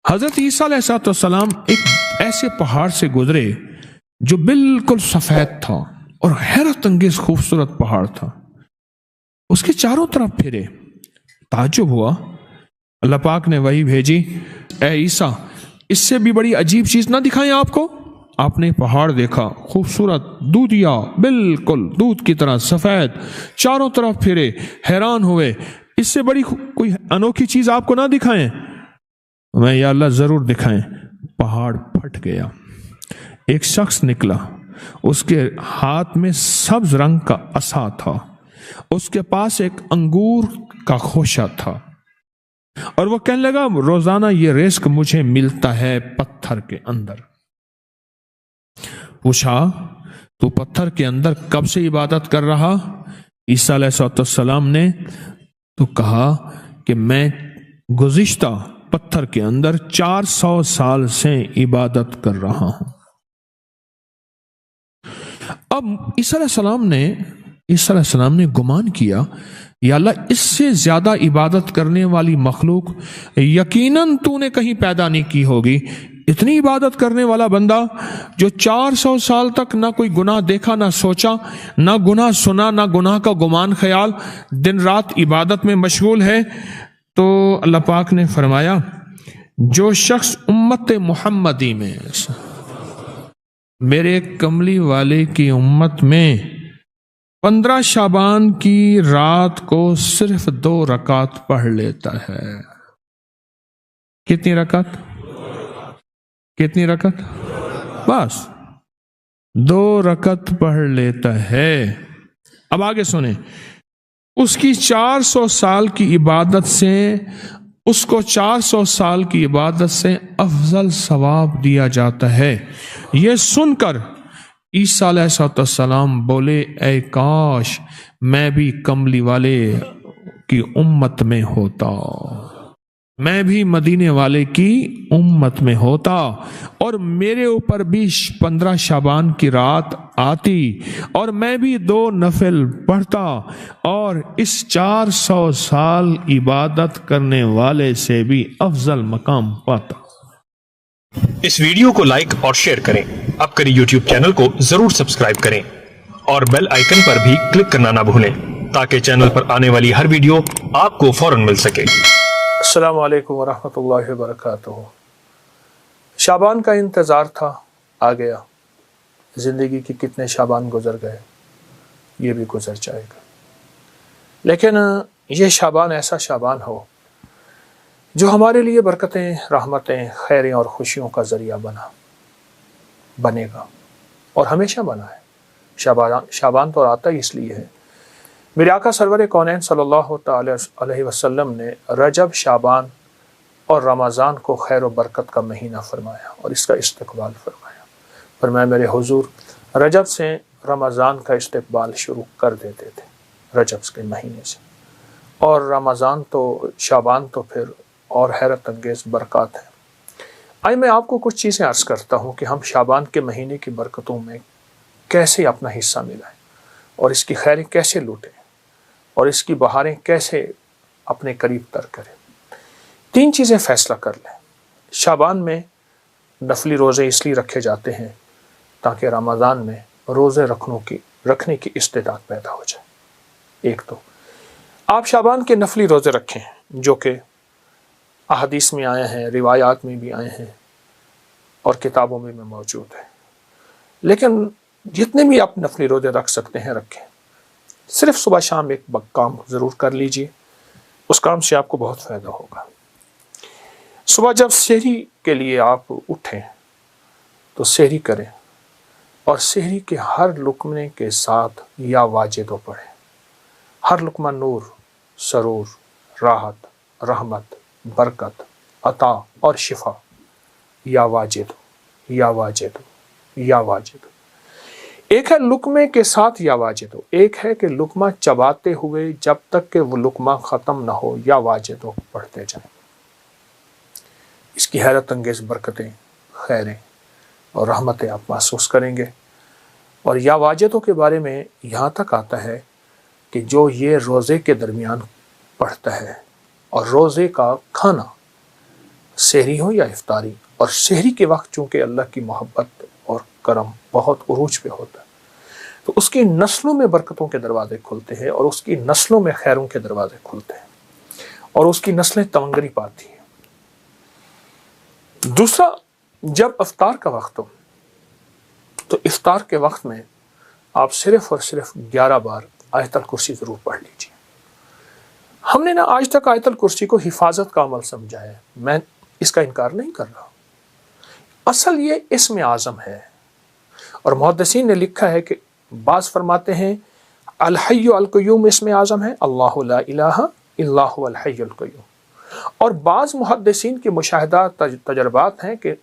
حضرت عیسیٰ علیہ السلام ایک ایسے پہاڑ سے گزرے جو بالکل سفید تھا اور حیرت انگیز خوبصورت پہاڑ تھا. اس کے چاروں طرف پھرے. تعجب ہوا. اللہ پاک نے وحی بھیجی، اے عیسیٰ اس سے بھی بڑی عجیب چیز نہ دکھائیں آپ کو؟ آپ نے پہاڑ دیکھا، خوبصورت، دودھیا، بالکل دودھ کی طرح سفید، چاروں طرف پھرے، حیران ہوئے. اس سے بڑی کوئی انوکھی چیز آپ کو نہ دکھائیں؟ میں یا اللہ ضرور دکھائیں. پہاڑ پھٹ گیا. ایک شخص نکلا، اس کے ہاتھ میں سبز رنگ کا عصا تھا، اس کے پاس ایک انگور کا خوشہ تھا، اور وہ کہنے لگا روزانہ یہ رزق مجھے ملتا ہے پتھر کے اندر. پوچھا تو پتھر کے اندر کب سے عبادت کر رہا؟ عیسیٰ علیہ السلام نے تو کہا کہ میں گزشتہ پتھر کے اندر 400 سال سے عبادت کر رہا ہوں. اب عیسیٰ علیہ السلام نے گمان کیا، یا اللہ اس سے زیادہ عبادت کرنے والی مخلوق یقیناً تو نے کہیں پیدا نہیں کی ہوگی. اتنی عبادت کرنے والا بندہ جو 400 سال تک نہ کوئی گناہ دیکھا، نہ سوچا، نہ گناہ سنا، نہ گناہ کا گمان خیال، دن رات عبادت میں مشغول ہے. تو اللہ پاک نے فرمایا جو شخص امت محمدی میں، میرے کملی والے کی امت میں 15 شعبان کی رات کو صرف 2 رکعت پڑھ لیتا ہے. کتنی رکعت؟ بس 2 رکعت پڑھ لیتا ہے. اب آگے سنیں، اس کی 400 سال کی عبادت سے، اس کو 400 سال کی عبادت سے افضل ثواب دیا جاتا ہے. یہ سن کر عیسیٰ علیہ السلام بولے اے کاش میں بھی کملی والے کی امت میں ہوتا، میں بھی مدینے والے کی امت میں ہوتا، اور میرے اوپر بھی 15 شعبان کی رات آتی اور میں بھی 2 نفل پڑھتا اور اس 400 سال عبادت کرنے والے سے بھی افضل مقام پاتا. اس ویڈیو کو لائک اور شیئر کریں. اب کری یوٹیوب چینل کو ضرور سبسکرائب کریں اور بیل آئیکن پر بھی کلک کرنا نہ بھولیں تاکہ چینل پر آنے والی ہر ویڈیو آپ کو فوراً مل سکے. السلام علیکم ورحمۃ اللہ وبرکاتہ. شعبان کا انتظار تھا، آ گیا. زندگی کی کتنے شعبان گزر گئے، یہ بھی گزر جائے گا، لیکن یہ شعبان ایسا شعبان ہو جو ہمارے لیے برکتیں، رحمتیں، خیریں اور خوشیوں کا ذریعہ بنے گا اور ہمیشہ بنا ہے. شعبان تو آتا ہی اس لیے ہے. میرے آقا سرور کونین صلی اللہ تعالی علیہ وسلم نے رجب، شعبان اور رمضان کو خیر و برکت کا مہینہ فرمایا اور اس کا استقبال فرمایا. فرمایا میرے حضور رجب سے رمضان کا استقبال شروع کر دیتے تھے، رجب کے مہینے سے، اور رمضان تو، شعبان تو پھر اور حیرت انگیز برکات ہیں. آئے میں آپ کو کچھ چیزیں عرض کرتا ہوں کہ ہم شعبان کے مہینے کی برکتوں میں کیسے اپنا حصہ ملائیں اور اس کی خیریں کیسے لوٹیں اور اس کی بہاریں کیسے اپنے قریب تر کریں. 3 چیزیں فیصلہ کر لیں. شعبان میں نفلی روزے اس لیے رکھے جاتے ہیں تاکہ رمضان میں روزے رکھنے کی استعداد پیدا ہو جائے. ایک تو آپ شعبان کے نفلی روزے رکھیں جو کہ احادیث میں آئے ہیں، روایات میں بھی آئے ہیں اور کتابوں میں بھی موجود ہے. لیکن جتنے بھی آپ نفلی روزے رکھ سکتے ہیں رکھیں. صرف صبح شام ایک کام ضرور کر لیجئے، اس کام سے آپ کو بہت فائدہ ہوگا. صبح جب سحری کے لیے آپ اٹھیں تو سحری کریں اور سحری کے ہر لقمے کے ساتھ یا واجدو پڑھیں. ہر لقمہ نور، سرور، راحت، رحمت، برکت، عطا اور شفا. یا واجدو، یا واجدو، یا واجدو. ایک ہے لقمے کے ساتھ یا واجدو، ایک ہے کہ لقمہ چباتے ہوئے جب تک کہ وہ لقمہ ختم نہ ہو یا واجدو پڑھتے جائیں. اس کی حیرت انگیز برکتیں، خیریں اور رحمتیں آپ محسوس کریں گے. اور یا واجدو کے بارے میں یہاں تک آتا ہے کہ جو یہ روزے کے درمیان پڑھتا ہے، اور روزے کا کھانا سحری ہو یا افطاری. اور سحری کے وقت چونکہ اللہ کی محبت اور کرم بہت عروج پہ ہوتا ہے تو اس کی نسلوں میں برکتوں کے دروازے کھلتے ہیں اور اس کی نسلوں میں خیروں کے دروازے کھلتے ہیں اور اس کی نسلیں تمنگری پاتی ہیں. دوسرا، جب افطار کا وقت ہو تو افطار کے وقت میں آپ صرف اور صرف 11 بار آیت الکرسی ضرور پڑھ لیجیے. ہم نے آج تک آیت الکرسی کو حفاظت کا عمل سمجھا ہے، میں اس کا انکار نہیں کر رہا. اصل یہ اسم اعظم ہے اور محدثین نے لکھا ہے کہ بعض فرماتے ہیں الحی القیوم اسم اعظم ہے، اللہ لا الہ الا هو الحی القیوم. اور بعض محدثین کے مشاہدات تجربات ہیں کہ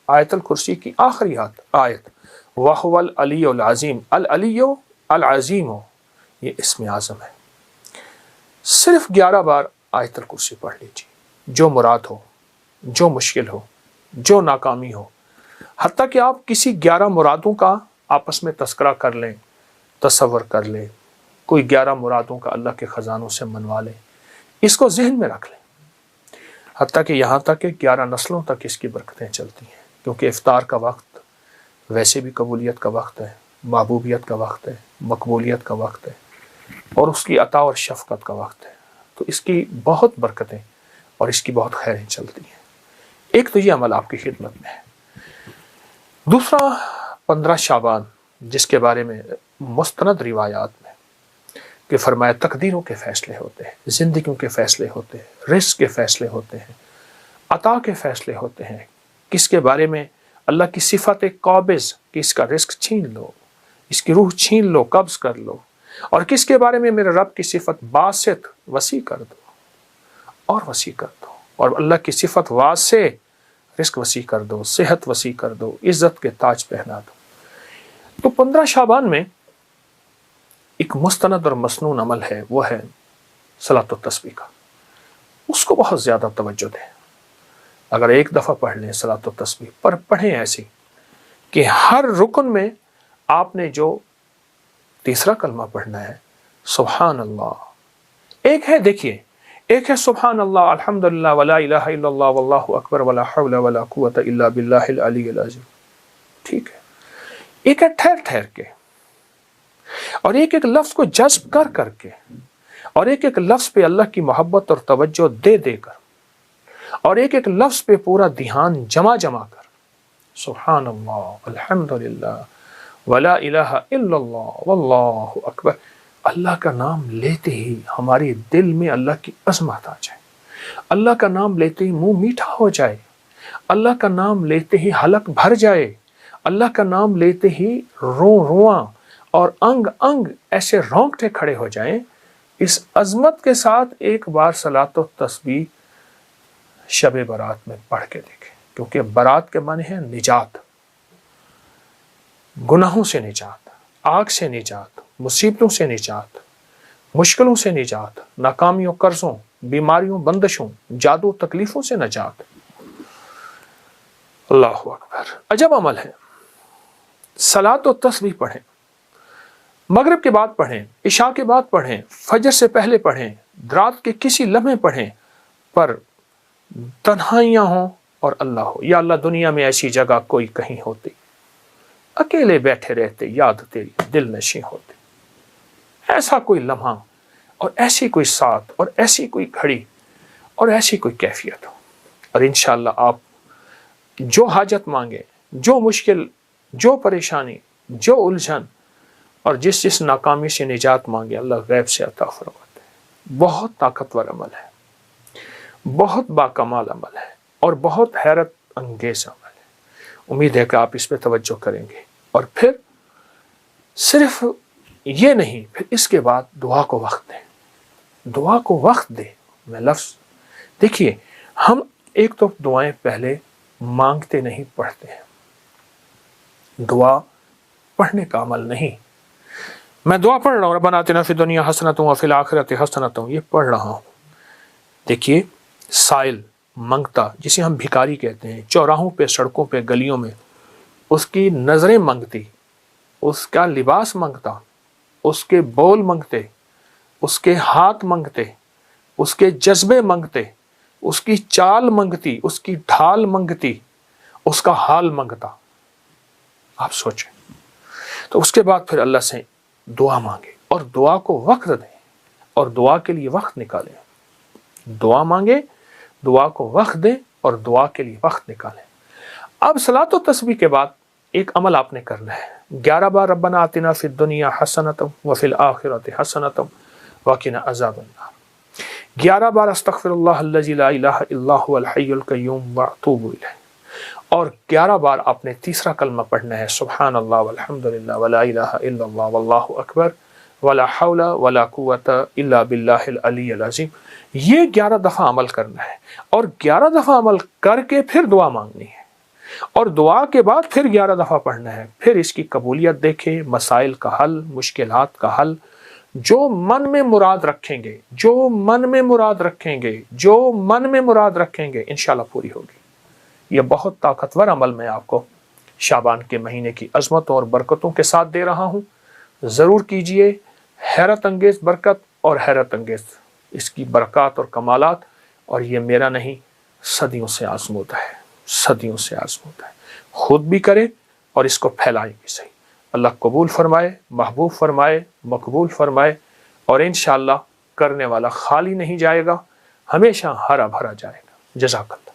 آیت الکرسی کی آخری آیت وَهُوَ الْعَلِيُّ الْعَظِيمُ العلیُّ العظیم یہ اسم اعظم ہے. صرف 11 بار آیت الکرسی پڑھ لیجیے، جو مراد ہو، جو مشکل ہو، جو ناکامی ہو. حتیٰ کہ آپ کسی 11 مرادوں کا آپس میں تذکرہ کر لیں، تصور کر لیں، کوئی 11 مرادوں کا اللہ کے خزانوں سے منوا لیں، اس کو ذہن میں رکھ لیں. حتیٰ کہ یہاں تک کہ 11 نسلوں تک اس کی برکتیں چلتی ہیں، کیونکہ افطار کا وقت ویسے بھی قبولیت کا وقت ہے، محبوبیت کا وقت ہے، مقبولیت کا وقت ہے اور اس کی عطا اور شفقت کا وقت ہے. تو اس کی بہت برکتیں اور اس کی بہت خیریں چلتی ہیں. ایک تو یہ عمل آپ کی خدمت میں ہے. دوسرا، 15 شعبان جس کے بارے میں مستند روایات میں کہ فرمایا تقدیروں کے فیصلے ہوتے ہیں، زندگیوں کے فیصلے ہوتے ہیں، رزق کے فیصلے ہوتے ہیں، عطا کے فیصلے ہوتے ہیں. کس کے بارے میں اللہ کی صفت قابض کہ اس کا رزق چھین لو، اس کی روح چھین لو، قبض کر لو. اور کس کے بارے میں میرے رب کی صفت باسط وسیع کر دو اور وسیع کر دو. اور اللہ کی صفت واسع رزق وسیع کر دو، صحت وسیع کر دو، عزت کے تاج پہنا دو. تو 15 شعبان میں ایک مستند اور مسنون عمل ہے، وہ ہے صلاۃ التسبیح کا. اس کو بہت زیادہ توجہ دیں. اگر ایک دفعہ پڑھ لیں صلاۃ التسبیح، پر پڑھیں ایسی کہ ہر رکن میں آپ نے جو تیسرا کلمہ پڑھنا ہے سبحان اللہ، ایک ہے دیکھیے، ایک ہے سبحان اللہ الحمدللہ ولا الہ الا اللہ واللہ اکبر ولا حول ولا قوت الا باللہ العلی العظیم، ٹھیک ہے. ایک ہے ٹھہر ٹھہر کے، اور ایک ایک لفظ کو جذب کر کر کے، اور ایک ایک لفظ پہ اللہ کی محبت اور توجہ دے دے کر، اور ایک ایک لفظ پہ پورا دھیان جمع کر. سبحان اللہ الحمدللہ ولا الہ الا اللہ واللہ اکبر. اللہ کا نام لیتے ہی ہمارے دل میں اللہ کی عظمت آ جائے، اللہ کا نام لیتے ہی منہ میٹھا ہو جائے، اللہ کا نام لیتے ہی حلق بھر جائے، اللہ کا نام لیتے ہی رواں اور انگ انگ ایسے رونگٹے کھڑے ہو جائیں. اس عظمت کے ساتھ ایک بار صلاۃ و تسبیح شب برات میں پڑھ کے دیکھیں، کیونکہ برات کے معنی ہے نجات، گناہوں سے نجات، آگ سے نجات، مصیبتوں سے نجات، مشکلوں سے نجات، ناکامیوں، قرضوں، بیماریوں، بندشوں، جادو، تکلیفوں سے نجات. اللہ اکبر، عجب عمل ہے. صلاۃ و تسبیح پڑھیں، مغرب کے بعد پڑھیں، عشاء کے بعد پڑھیں، فجر سے پہلے پڑھیں، رات کے کسی لمحے پڑھیں، پر تنہائیاں ہوں اور اللہ ہو. یا اللہ دنیا میں ایسی جگہ کوئی کہیں ہوتی، اکیلے بیٹھے رہتے، یاد تیری دل نشیں ہوتی. ایسا کوئی لمحہ اور ایسی کوئی ساتھ اور ایسی کوئی گھڑی اور ایسی کوئی کیفیت ہو، اور انشاءاللہ آپ جو حاجت مانگے، جو مشکل، جو پریشانی، جو الجھن اور جس ناکامی سے نجات مانگے، اللہ غیب سے عطا فرماتے ہیں. بہت طاقتور عمل ہے، بہت باکمال عمل ہے اور بہت حیرت انگیز عمل ہے. امید ہے کہ آپ اس پہ توجہ کریں گے. اور پھر صرف یہ نہیں، پھر اس کے بعد دعا کو وقت دیں، دعا کو وقت دیں. میں لفظ دیکھیے، ہم ایک تو دعائیں پہلے مانگتے نہیں، پڑھتے ہیں. دعا پڑھنے کا عمل نہیں. میں دعا پڑھ رہا ہوں ربنا آتنا فی الدنیا حسنۃ وفی الآخرۃ حسنۃ، یہ پڑھ رہا ہوں. دیکھیے، سائل منگتا، جسے ہم بھکاری کہتے ہیں، چوراہوں پہ، سڑکوں پہ، گلیوں میں، اس کی نظریں منگتی، اس کا لباس منگتا، اس کے بول منگتے، اس کے ہاتھ منگتے، اس کے جذبے منگتے، اس کی چال منگتی، اس کی ڈھال منگتی، اس کا حال منگتا. آپ سوچیں. تو اس کے بعد پھر اللہ سے دعا مانگے اور دعا کو وقت دیں اور دعا کے لیے وقت نکالیں. دعا مانگے، دعا کو وقت دیں اور دعا کے لیے وقت نکالیں. اب صلاۃ و تسبیح کے بعد ایک عمل آپ نے کرنا ہے. 11 بار ربنا آتنا فی الدنیا حسنۃ وفی الآخرۃ حسنۃ وقنا عذاب النار. 11 بار استغفر اللہ الذی لا الہ الا هو الحی القیوم واتوب الیہ. اور 11 بار آپ نے تیسرا کلمہ پڑھنا ہے سبحان اللہ والحمد للہ ولا الہ الا اللہ واللہ اکبر ولا حول ولا قوت الا باللہ العلی العظیم. یہ 11 دفعہ عمل کرنا ہے اور 11 دفعہ عمل کر کے پھر دعا مانگنی ہے اور دعا کے بعد پھر 11 دفعہ پڑھنا ہے. پھر اس کی قبولیت دیکھیں، مسائل کا حل، مشکلات کا حل. جو من میں مراد رکھیں گے، جو من میں مراد رکھیں گے، جو من میں مراد رکھیں گے انشاءاللہ پوری ہوگی. یہ بہت طاقتور عمل میں آپ کو شعبان کے مہینے کی عظمتوں اور برکتوں کے ساتھ دے رہا ہوں. ضرور کیجئے. حیرت انگیز برکت اور حیرت انگیز اس کی برکات اور کمالات. اور یہ میرا نہیں، صدیوں سے آزمودہ ہے، صدیوں سے آزمودہ ہے. خود بھی کریں اور اس کو پھیلائیں بھی صحیح. اللہ قبول فرمائے، محبوب فرمائے، مقبول فرمائے. اور انشاءاللہ کرنے والا خالی نہیں جائے گا، ہمیشہ ہرا بھرا جائے گا. جزاک اللہ.